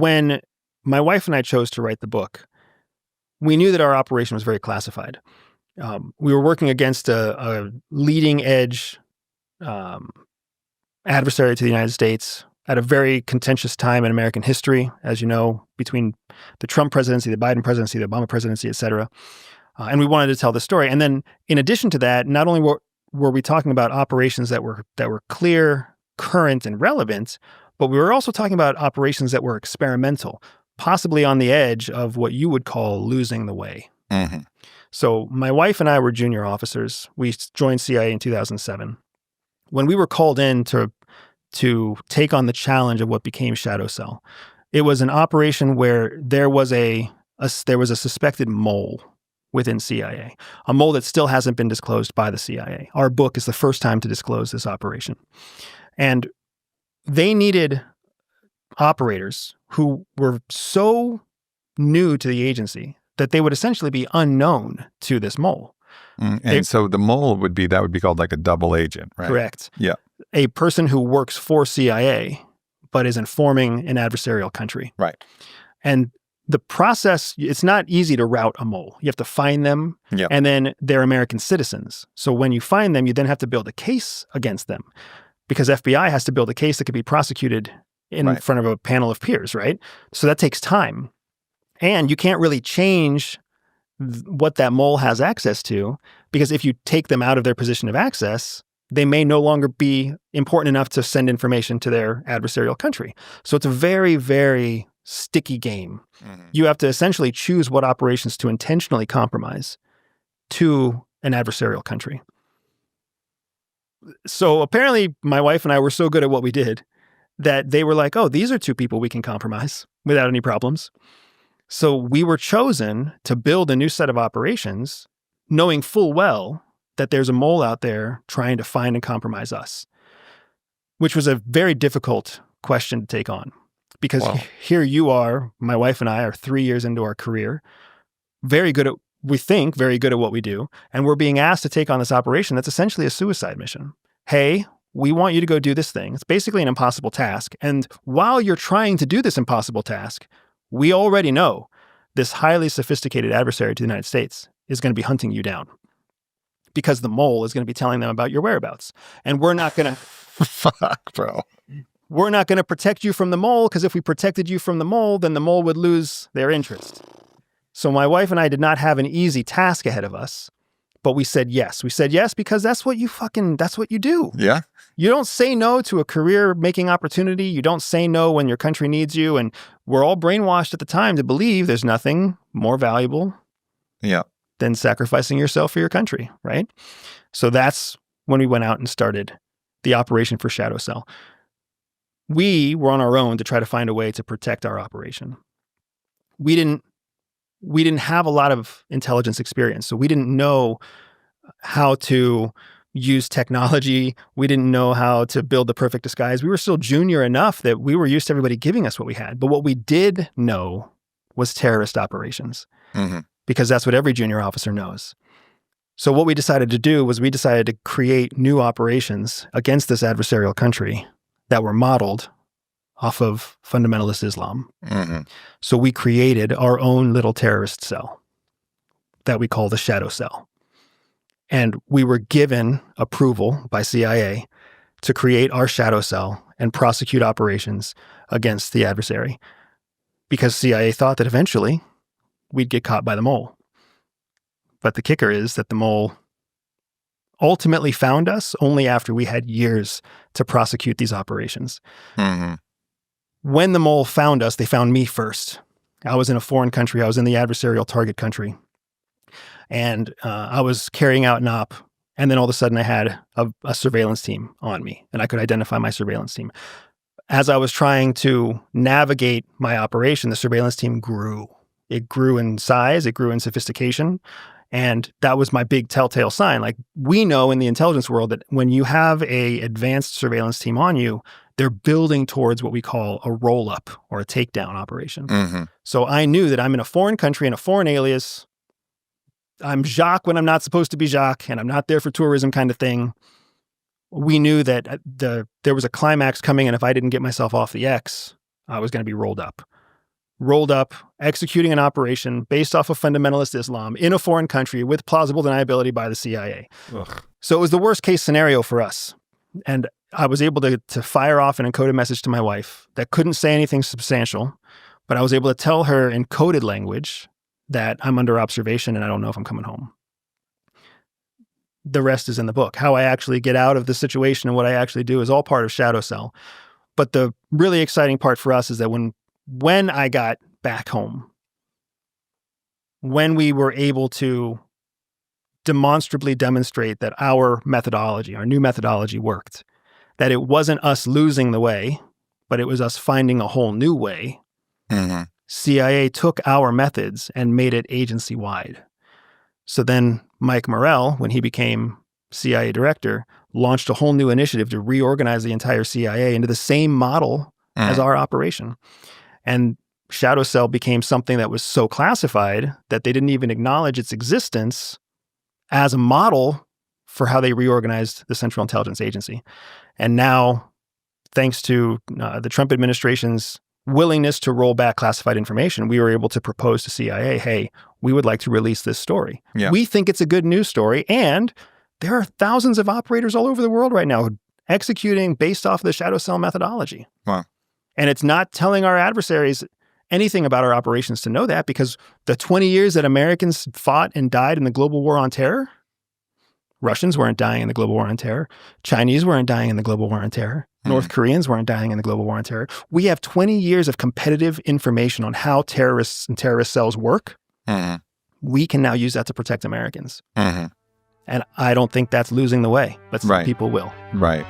when my wife and I chose to write the book, we knew that our operation was very classified. We were working against a leading edge adversary to the United States at a very contentious time in American history, as you know, between the Trump presidency, the Biden presidency, the Obama presidency, et cetera. And we wanted to tell the story. And then in addition to that, not only were we talking about operations that were clear, current, and relevant, but we were also talking about operations that were experimental, possibly on the edge of what you would call losing the way. Mm-hmm. So my wife and I were junior officers. We joined CIA in 2007. When we were called in to take on the challenge of what became Shadow Cell, it was an operation where there was a suspected mole within CIA, a mole that still hasn't been disclosed by the CIA. Our book is the first time to disclose this operation. And they needed operators who were so new to the agency that they would essentially be unknown to this mole. So the mole would be called like a double agent, right? Correct. Yeah. A person who works for CIA, but is informing an adversarial country. Right. And the process, it's not easy to route a mole. You have to find them, and then they're American citizens. So when you find them, you then have to build a case against them, because FBI has to build a case that could be prosecuted in front of a panel of peers, right? So that takes time. And you can't really change what that mole has access to, because if you take them out of their position of access, they may no longer be important enough to send information to their adversarial country. So it's a very, very sticky game. Mm-hmm. You have to essentially choose what operations to intentionally compromise to an adversarial country. So apparently my wife and I were so good at what we did that they were like, oh, these are two people we can compromise without any problems. So we were chosen to build a new set of operations, knowing full well that there's a mole out there trying to find and compromise us, which was a very difficult question to take on. Because here you are, my wife and I are 3 years into our career, very good at what we do, and we're being asked to take on this operation that's essentially a suicide mission. Hey, we want you to go do this thing. It's basically an impossible task. And while you're trying to do this impossible task, we already know this highly sophisticated adversary to the United States is going to be hunting you down, because the mole is going to be telling them about your whereabouts. And we're not going to... Fuck, bro. We're not going to protect you from the mole, because if we protected you from the mole, then the mole would lose their interest. So my wife and I did not have an easy task ahead of us, but we said yes. We said yes because that's what you do. Yeah. You don't say no to a career-making opportunity. You don't say no when your country needs you. And we're all brainwashed at the time to believe there's nothing more valuable than sacrificing yourself for your country, right? So that's when we went out and started the operation for Shadow Cell. We were on our own to try to find a way to protect our operation. We didn't have a lot of intelligence experience, so we didn't know how to use technology. We didn't know how to build the perfect disguise. We were still junior enough that we were used to everybody giving us what we had. But what we did know was terrorist operations, because that's what every junior officer knows. So what we decided to do was we decided to create new operations against this adversarial country that were modeled off of fundamentalist Islam. So we created our own little terrorist cell that we call the Shadow Cell. And we were given approval by CIA to create our Shadow Cell and prosecute operations against the adversary, because CIA thought that eventually we'd get caught by the mole. But the kicker is that the mole ultimately found us only after we had years to prosecute these operations. When the mole found us, they found me first. I was in a foreign country. I was in the adversarial target country. And I was carrying out an op. And then all of a sudden I had a surveillance team on me, and I could identify my surveillance team. As I was trying to navigate my operation, the surveillance team grew. It grew in size. It grew in sophistication. And that was my big telltale sign. Like, we know in the intelligence world that when you have a advanced surveillance team on you, they're building towards what we call a roll-up or a takedown operation. So I knew that I'm in a foreign country in a foreign alias. I'm Jacques when I'm not supposed to be Jacques, and I'm not there for tourism kind of thing. We knew that there was a climax coming, and if I didn't get myself off the X, I was going to be rolled up. rolled up, executing an operation based off of fundamentalist Islam in a foreign country with plausible deniability by the CIA. Ugh. So it was the worst case scenario for us. And I was able to fire off an encoded message to my wife that couldn't say anything substantial, but I was able to tell her in coded language that I'm under observation and I don't know if I'm coming home. The rest is in the book. How I actually get out of the situation and what I actually do is all part of Shadow Cell. But the really exciting part for us is that when I got back home, when we were able to demonstrably demonstrate that our methodology, our new methodology worked, that it wasn't us losing the way, but it was us finding a whole new way, CIA took our methods and made it agency-wide. So then Mike Morrell, when he became CIA director, launched a whole new initiative to reorganize the entire CIA into the same model as our operation. And Shadow Cell became something that was so classified that they didn't even acknowledge its existence as a model for how they reorganized the Central Intelligence Agency. And now, thanks to the Trump administration's willingness to roll back classified information, we were able to propose to CIA, hey, we would like to release this story. Yeah. We think it's a good news story, and there are thousands of operators all over the world right now executing based off the Shadow Cell methodology. Wow. And it's not telling our adversaries anything about our operations to know that, because the 20 years that Americans fought and died in the global war on terror, Russians weren't dying in the global war on terror. Chinese weren't dying in the global war on terror. North Koreans weren't dying in the global war on terror. We have 20 years of competitive information on how terrorists and terrorist cells work. We can now use that to protect Americans. And I don't think that's losing the way, but some people will. Right.